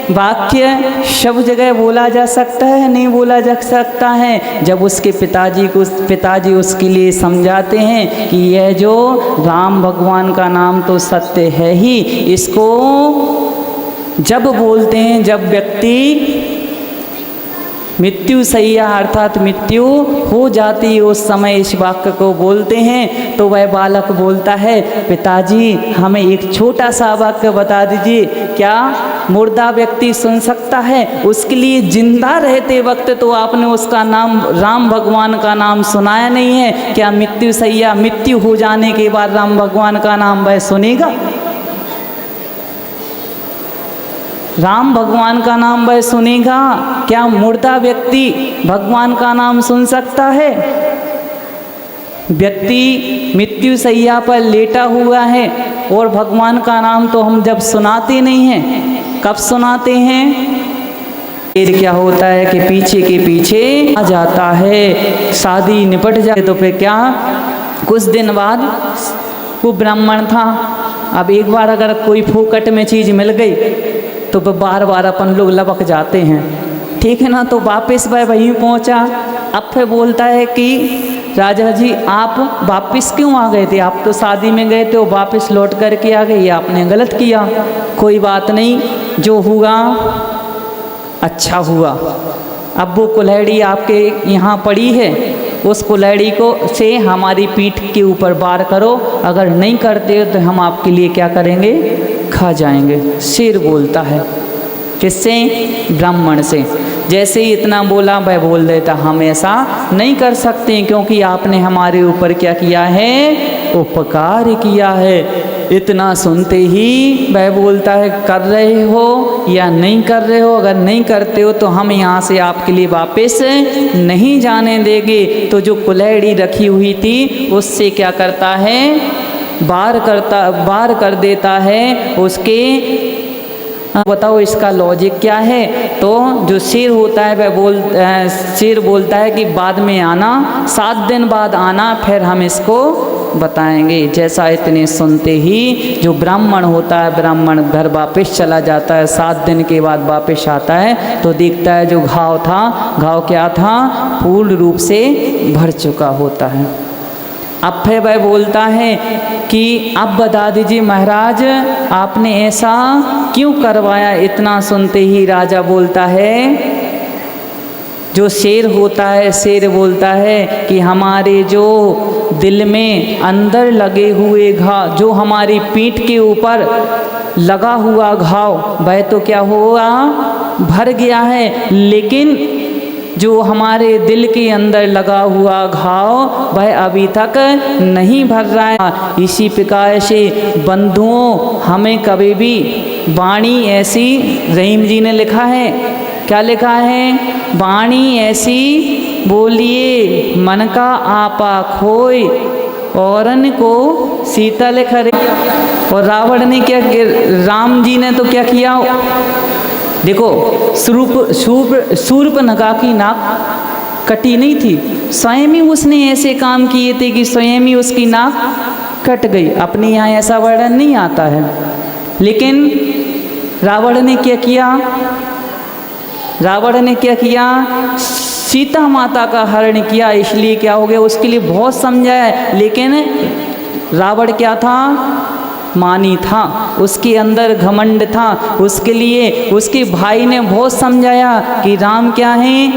वाक्य सब जगह बोला जा सकता है, नहीं बोला जा सकता है। जब उसके पिताजी उसके लिए समझाते हैं कि यह जो राम भगवान का नाम तो सत्य है ही, इसको जब बोलते हैं, जब व्यक्ति मृत्यु सैया अर्थात मृत्यु हो जाती है उस समय इस वाक्य को बोलते हैं, तो वह बालक बोलता है, पिताजी हमें एक छोटा सा वाक्य बता दीजिए, क्या मुर्दा व्यक्ति सुन सकता है? उसके लिए जिंदा रहते वक्त तो आपने उसका नाम राम भगवान का नाम सुनाया नहीं है, क्या मृत्यु सैया मृत्यु हो जाने के बाद राम भगवान का नाम वह सुनेगा? राम भगवान का नाम वह सुनेगा? क्या मुर्दा व्यक्ति भगवान का नाम सुन सकता है? व्यक्ति मृत्यु सैया पर लेटा हुआ है और भगवान का नाम तो हम जब सुनाते नहीं हैं, कब सुनाते हैं? फिर क्या होता है कि पीछे के पीछे आ जाता है, शादी निपट जाए तो फिर क्या, कुछ दिन बाद वो ब्राह्मण था, अब एक बार अगर कोई फोकट में चीज़ मिल गई तो बार बार अपन लोग लपक जाते हैं, ठीक है ना? तो वापस वह वहीं पहुंचा। अब फिर बोलता है कि राजा जी आप वापस क्यों आ गए थे? आप तो शादी में गए थे, वो वापस लौट करके आ गए, ये आपने गलत किया। कोई बात नहीं, जो हुआ अच्छा हुआ। अब वो कुल्हाड़ी आपके यहाँ पड़ी है, उस कुल्हाड़ी को से हमारी पीठ के ऊपर वार करो, अगर नहीं करते हो तो हम आपके लिए क्या करेंगे, खा जाएंगे। शेर बोलता है, किससे? ब्राह्मण से। जैसे ही इतना बोला वह बोल देता, हम ऐसा नहीं कर सकते क्योंकि आपने हमारे ऊपर क्या किया है, उपकार किया है। इतना सुनते ही वह बोलता है, कर रहे हो या नहीं कर रहे हो? अगर नहीं करते हो तो हम यहाँ से आपके लिए वापस नहीं जाने देंगे। तो जो कुल्हाड़ी रखी हुई थी उससे क्या करता है, बार कर देता है उसके। बताओ इसका लॉजिक क्या है? तो जो शेर होता है वह शेर बोलता है कि बाद में आना, 7 दिन बाद आना, फिर हम इसको बताएंगे। जैसा इतने सुनते ही जो ब्राह्मण होता है, ब्राह्मण घर वापस चला जाता है। 7 दिन के बाद वापस आता है तो देखता है जो घाव था, घाव क्या था, पूर्ण रूप से भर चुका होता है। अब फिर वह बोलता है कि अब बता दीजिए महाराज आपने ऐसा क्यों करवाया? इतना सुनते ही राजा बोलता है, जो शेर होता है, शेर बोलता है कि हमारे जो दिल में अंदर लगे हुए घाव, जो हमारी पीठ के ऊपर लगा हुआ घाव, वह तो क्या हुआ, भर गया है, लेकिन जो हमारे दिल के अंदर लगा हुआ घाव वह अभी तक नहीं भर रहा है। इसी प्रकार से बंधुओं, हमें कभी भी वाणी ऐसी, रहीम जी ने लिखा है, क्या लिखा है, वाणी ऐसी बोलिए मन का आपा खोए औरन को शीतल करे। और रावण ने क्या, राम जी ने तो क्या किया, देखो शूर्पणखा की नाक कटी नहीं थी, स्वयं ही उसने ऐसे काम किए थे कि स्वयं ही उसकी नाक कट गई। अपने यहाँ ऐसा वर्णन नहीं आता है, लेकिन रावण ने क्या किया, रावण ने क्या किया, सीता माता का हरण किया। इसलिए क्या हो गया, उसके लिए बहुत समझाया, लेकिन रावण क्या था, मानी था, उसके अंदर घमंड था। उसके लिए उसके भाई ने बहुत समझाया कि राम क्या है,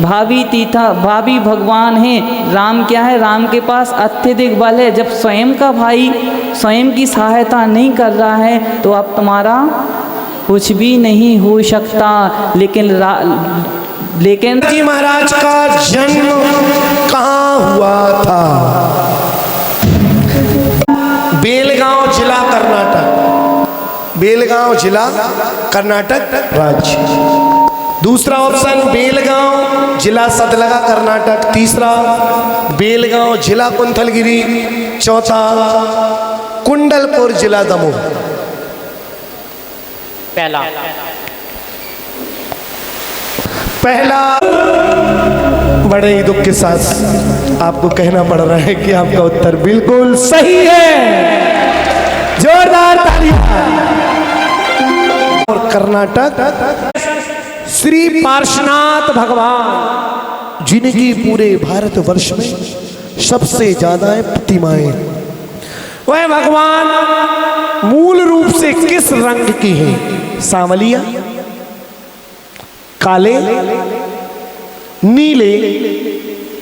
भाभी भगवान है, राम क्या है, राम के पास अत्यधिक बल है। जब स्वयं का भाई स्वयं की सहायता नहीं कर रहा है तो अब तुम्हारा कुछ भी नहीं हो सकता, लेकिन जी महाराज का जन्म कहाँ हुआ था? बेलगांव जिला कर्नाटक। बेलगांव जिला कर्नाटक राज्य। दूसरा ऑप्शन बेलगांव जिला सदलगा कर्नाटक। तीसरा बेलगांव जिला कुंथलगिरी। चौथा कुंडलपुर जिला दमोह। पहला बड़े ही दुख के साथ आपको कहना पड़ रहा है कि आपका उत्तर बिल्कुल सही है। जोरदार तालियां। और कर्नाटक श्री पार्श्वनाथ भगवान, जिनकी पूरे भारतवर्ष में सबसे ज्यादा प्रतिमाएं, वह भगवान मूल रूप से किस रंग की हैं? सांवलिया, काले, नीले,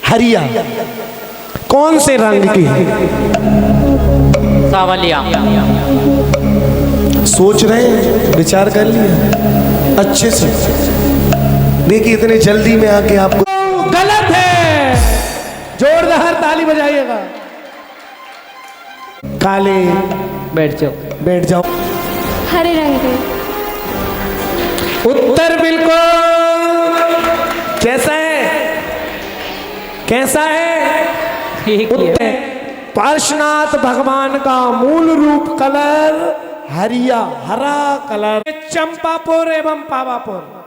हरिया, कौन से रंग की है? सावलिया। सोच रहे हैं, विचार कर लिया अच्छे से। देखिए इतने जल्दी में आके आपको गलत है। जोरदार ताली बजाइएगा। काले, बैठ जाओ, बैठ जाओ। हरे रंग के। उत्तर बिल्कुल कैसा है? कैसा है? ठीक है। पार्श्वनाथ भगवान का मूल रूप कलर हरिया, हरा कलर। चंपापुर एवं पावापुर।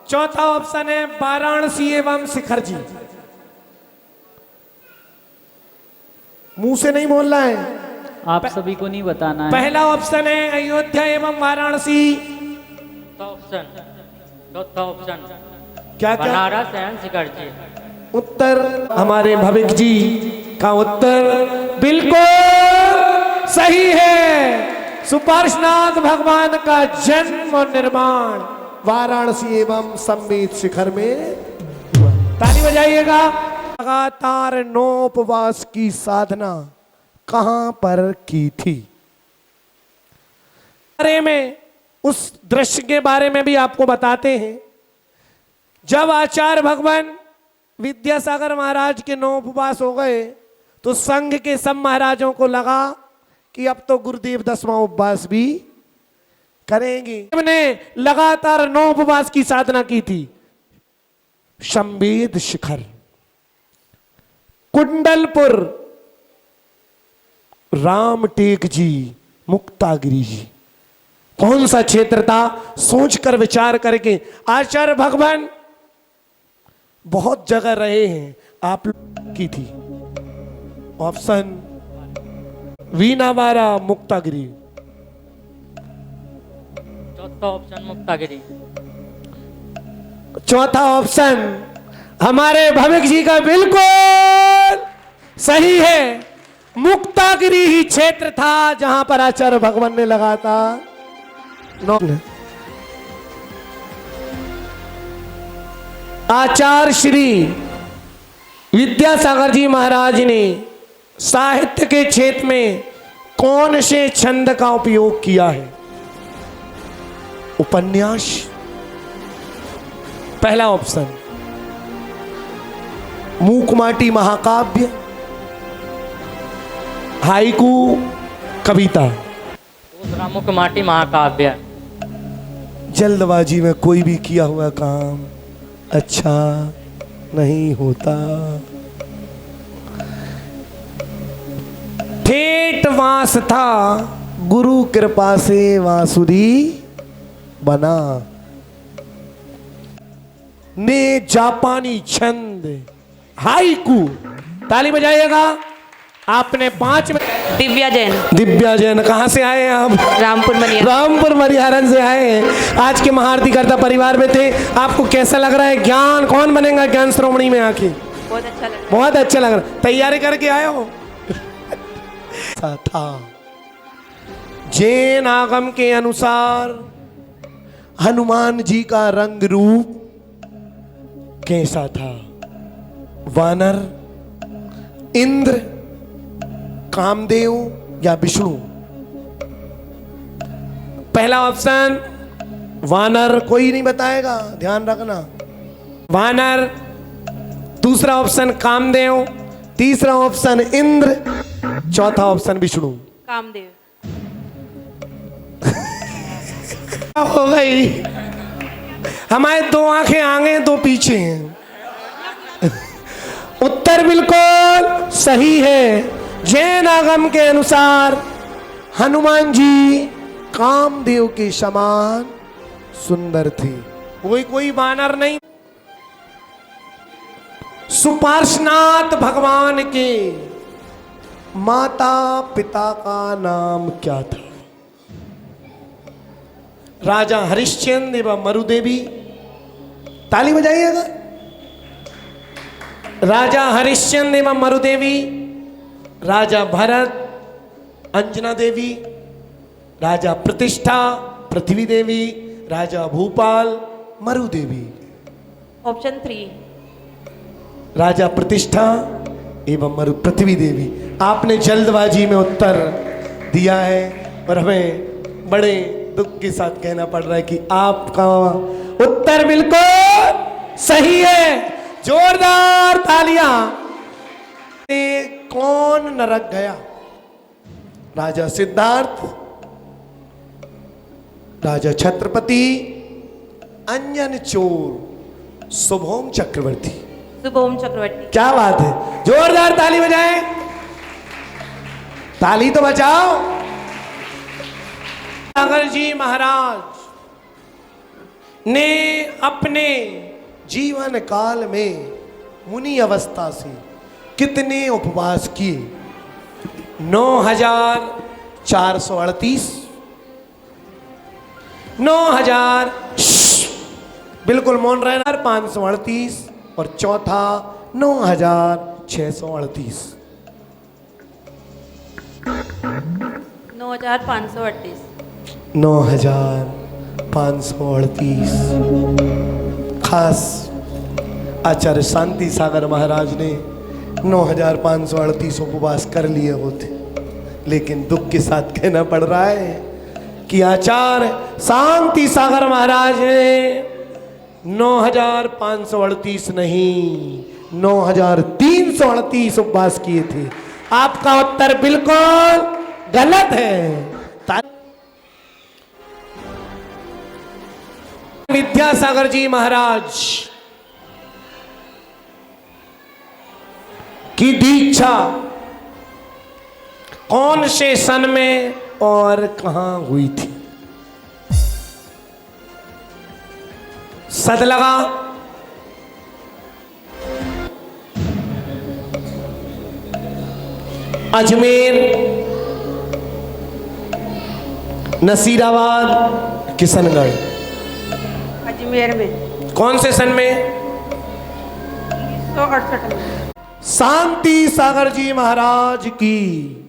चौथा ऑप्शन है वाराणसी एवं शिखर जी। मुंह से नहीं बोलना है, आप सभी को नहीं बताना है। पहला ऑप्शन है अयोध्या एवं वाराणसी। चौथा ऑप्शन क्या क्या? बनारस एवं शिखर जी। उत्तर हमारे भविक जी का उत्तर बिल्कुल सही है। सुपार्श्वनाथ भगवान का जन्म और निर्माण वाराणसी एवं संबित शिखर में हुआ। ताली बजाइएगा। लगातार 9 उपवास की साधना कहां पर की थी? बारे में, उस दृश्य के बारे में भी आपको बताते हैं। जब आचार्य भगवान विद्यासागर महाराज के 9 उपवास हो गए तो संघ के सब महाराजों को लगा कि अब तो गुरुदेव 10वां उपवास भी करेंगे। हमने लगातार 9 उपवास की साधना की थी। संवेद शिखर, कुंडलपुर, रामटेक जी, मुक्तागिरी जी, कौन सा क्षेत्र था? सोचकर विचार करके आचार्य भगवान बहुत जगह रहे हैं। आप की थी ऑप्शन वीनावारा, मुक्तागिरी। चौथा ऑप्शन मुक्तागिरी। चौथा ऑप्शन हमारे भविक जी का बिल्कुल सही है। मुक्तागिरी ही क्षेत्र था जहां पर आचार्य भगवान ने लगातार आचार्य श्री विद्यासागर जी महाराज ने साहित्य के क्षेत्र में कौन से छंद का उपयोग किया है? उपन्यास, पहला ऑप्शन मूकमाटी महाकाव्य, हाइकू, कविता। दूसरा मुकमाटी महाकाव्य। जल्दबाजी में कोई भी किया हुआ काम अच्छा नहीं होता। ठेठ वास था, गुरु कृपा से वांसुरी बना। ने जापानी छंद हाइकू। ताली बजाइएगा। आपने 5 में। दिव्या जैन। दिव्या जैन कहाँ से आए हैं आप? रामपुर मनिया। रामपुर मरियारन से आए हैं। आज के महाआरती करता परिवार में थे। आपको कैसा लग रहा है? ज्ञान कौन बनेगा ज्ञान श्रोमणी में आके? बहुत अच्छा लगा। बहुत अच्छा लग रहा। तैयारी करके आए हो? था जैन आगम के अनुसार हनुमान जी का रंग रूप कैसा था? वानर, इंद्र, कामदेव या विष्णु? पहला ऑप्शन वानर कोई नहीं बताएगा, ध्यान रखना। वानर, दूसरा ऑप्शन कामदेव, तीसरा ऑप्शन इंद्र, चौथा ऑप्शन विष्णु। कामदेव। हो गई, हमारे दो आंखें आगे दो पीछे हैं। उत्तर बिल्कुल सही है। जैन आगम के अनुसार हनुमान जी कामदेव के समान सुंदर थे। कोई वानर नहीं। सुपार्श्वनाथ भगवान के माता पिता का नाम क्या था? राजा हरिश्चंद्र एवं मरुदेवी। ताली बजाइएगा। राजा हरिश्चंद्र एवं मरुदेवी, राजा भरत, अंजना देवी, राजा प्रतिष्ठा, पृथ्वी देवी, राजा भूपाल, मरुदेवी। ऑप्शन 3। राजा प्रतिष्ठा एवं पृथ्वी देवी। आपने जल्दबाजी में उत्तर दिया है और हमें बड़े दुख के साथ कहना पड़ रहा है कि आपका उत्तर बिल्कुल सही है। जोरदार तालियां। कौन नरक गया? राजा सिद्धार्थ, राजा छत्रपति, अंजन चोर, शुभोम चक्रवर्ती। शुभोम चक्रवर्ती। क्या बात है, जोरदार ताली बजाएं। ताली तो बजाओ। सागर जी महाराज ने अपने जीवन काल में मुनि अवस्था से कितने उपवास किए? 9438, 9000, बिल्कुल मौन रहना, 538 और चौथा 9638। 9538। 9538। खास आचार्य शांति सागर महाराज ने 9538 उपवास कर लिए होते, लेकिन दुख के साथ कहना पड़ रहा है कि आचार्य शांति सागर महाराज ने 9538 नहीं 9338 उपवास किए थे। आपका उत्तर बिल्कुल गलत है। विद्यासागर जी महाराज की दीक्षा कौन से सन में और कहां हुई थी? सद लगा, अजमेर, नसीराबाद, किशनगढ़। अजमेर में। कौन से सन में? 1968 में। शांति सागर जी महाराज की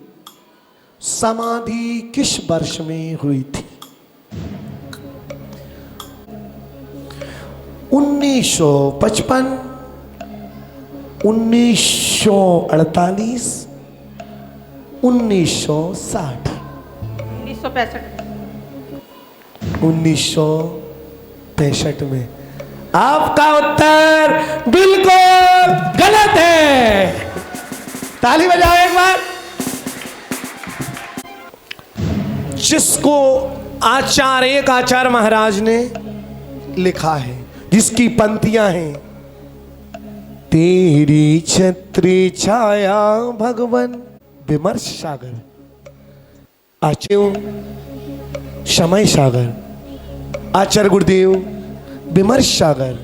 समाधि किस वर्ष में हुई थी? 1955, 1948, 1960। 1965 में। आपका उत्तर बिल्कुल गलत है। ताली बजाओ एक बार। जिसको एक आचार्य महाराज ने लिखा है, जिसकी पंक्तियां हैं, तेरी छत्री छाया भगवन विमर्श सागर, आचार्य समय सागर, आचार्य गुरुदेव विमर्श सागर,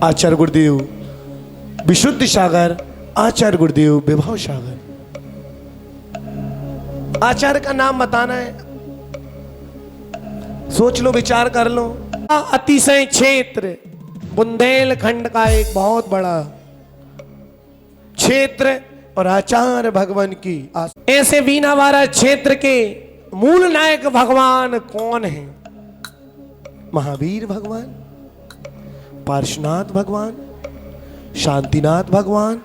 आचार्य गुरुदेव विशुद्ध सागर, आचार्य गुरुदेव विभव सागर। आचार्य का नाम बताना है, सोच लो, विचार कर लो। अतिशय क्षेत्र बुंदेलखंड का एक बहुत बड़ा क्षेत्र और आचार्य भगवान की ऐसे बीनावारा क्षेत्र के मूल नायक भगवान कौन है? महावीर भगवान, पार्श्वनाथ भगवान, शांतिनाथ भगवान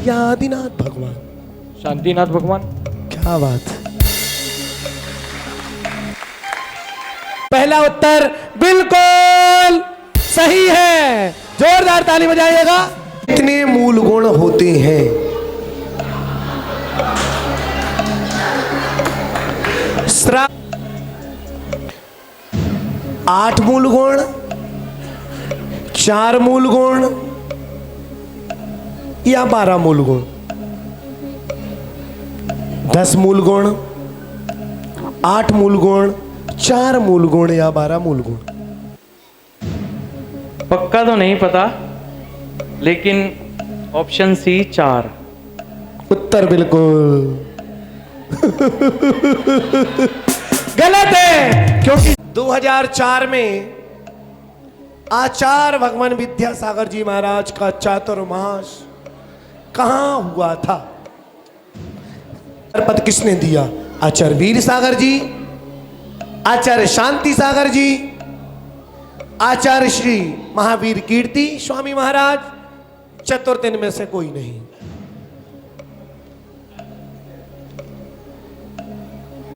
या आदिनाथ भगवान? शांतिनाथ भगवान। क्या बात है। पहला उत्तर बिल्कुल जोरदार ताली बजाइएगा। कितने मूल गुण होते हैं? श्रा 8 मूल गुण, 4 मूल गुण या 12 मूल गुण, 10 मूल गुण, 8 मूल गुण, 4 मूल गुण या 12 मूल गुण? पक्का तो नहीं पता, लेकिन ऑप्शन सी 4। उत्तर बिल्कुल गलत है, क्योंकि 2004 में आचार्य भगवान विद्यासागर जी महाराज का चातुर्मास कहां हुआ था? पद किसने दिया? आचार्य वीर सागर जी, आचार्य शांति सागर जी, आचार्य श्री महावीर कीर्ति स्वामी महाराज, चतुर्थ में से कोई नहीं।